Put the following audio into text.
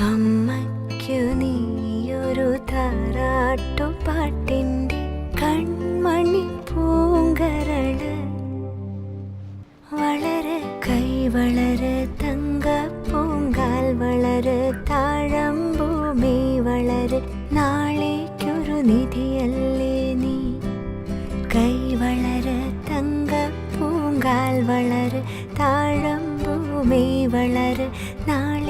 അമ്മയ്ക്കു നീയൊരു താരാട്ടുപാട്ടിൻ്റെ കൺമണി പൂങ്കരള്. വളര് കൈ വളര് തങ്കപ്പൂങ്കാൽ വളര് താഴമ്പൂമി വളര് നാളേക്കൊരു നിധിയല്ലേ നീ. കൈ വളര് തങ്കപ്പൂങ്കാൽ വളര് താഴമ്പൂമി വളര് നാളെ